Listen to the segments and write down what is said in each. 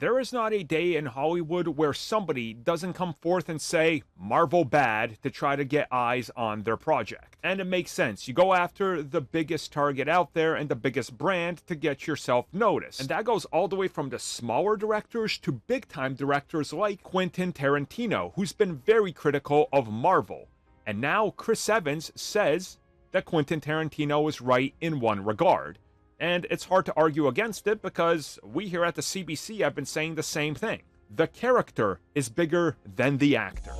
There is not a day in Hollywood where somebody doesn't come forth and say Marvel bad to try to get eyes on their project. And it makes sense. You go after the biggest target out there and the biggest brand to get yourself noticed. And that goes all the way from the smaller directors to big time directors like Quentin Tarantino, who's been very critical of Marvel. And now Chris Evans says that Quentin Tarantino is right in one regard. And it's hard to argue against it because we here at the CBC have been saying the same thing. The character is bigger than the actor.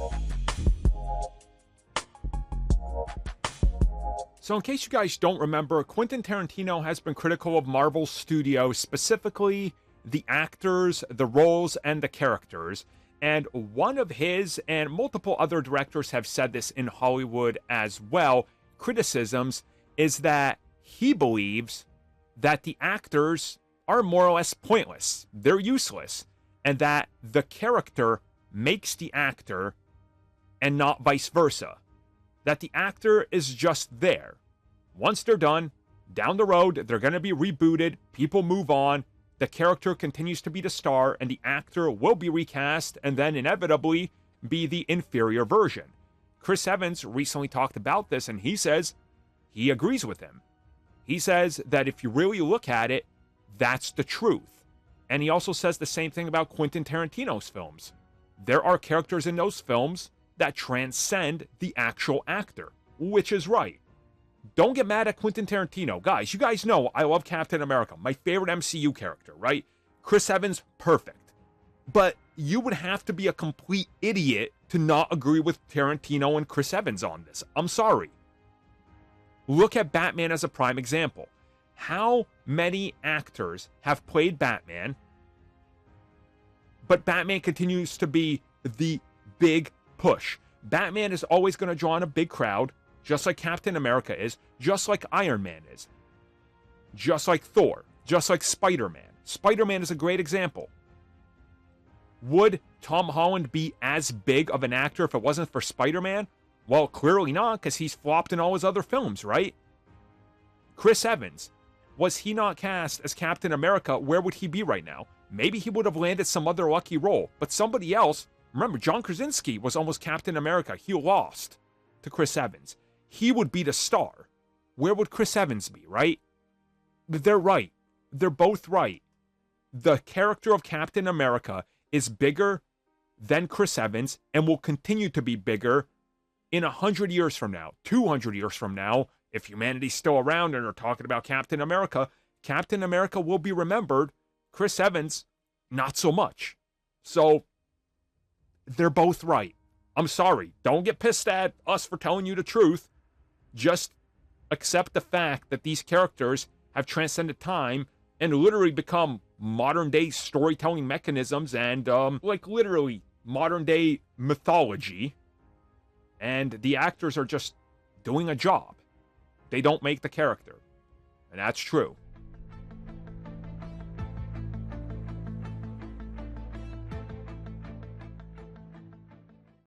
So in case you guys don't remember, Quentin Tarantino has been critical of Marvel Studios, specifically the actors, the roles, and the characters. And one of his and multiple other directors have said this in Hollywood as well, criticisms, is that he believes that the actors are more or less pointless. They're useless. And that the character makes the actor and not vice versa. That the actor is just there. Once they're done, down the road, they're going to be rebooted, people move on, the character continues to be the star, and the actor will be recast and then inevitably be the inferior version. Chris Evans recently talked about this, and he says he agrees with him. He says that if you really look at it, that's the truth. And he also says the same thing about Quentin Tarantino's films. There are characters in those films that transcend the actual actor, which is right. Don't get mad at Quentin Tarantino. Guys, you guys know I love Captain America, my favorite MCU character, right? Chris Evans, perfect. But you would have to be a complete idiot to not agree with Tarantino and Chris Evans on this. I'm sorry. Look at Batman as a prime example. How many actors have played Batman, but Batman continues to be the big push? Batman is always going to draw in a big crowd, just like Captain America is, just like Iron Man is, just like Thor, just like Spider-Man. Spider-Man is a great example. Would Tom Holland be as big of an actor if it wasn't for Spider-Man? Well, clearly not, because he's flopped in all his other films, right? Chris Evans, was he not cast as Captain America, where would he be right now? Maybe he would have landed some other lucky role, but somebody else, remember, John Krasinski was almost Captain America. He lost to Chris Evans. He would be the star. Where would Chris Evans be, right? They're right. They're both right. The character of Captain America is bigger than Chris Evans and will continue to be bigger in 100 years from now, 200 years from now. If humanity's still around and are talking about Captain America will be remembered. Chris Evans, not so much. So, they're both right. I'm sorry. Don't get pissed at us for telling you the truth. Just accept the fact that these characters have transcended time and literally become modern-day storytelling mechanisms and, like, literally modern-day mythology. And the actors are just doing a job. They don't make the character. And that's true.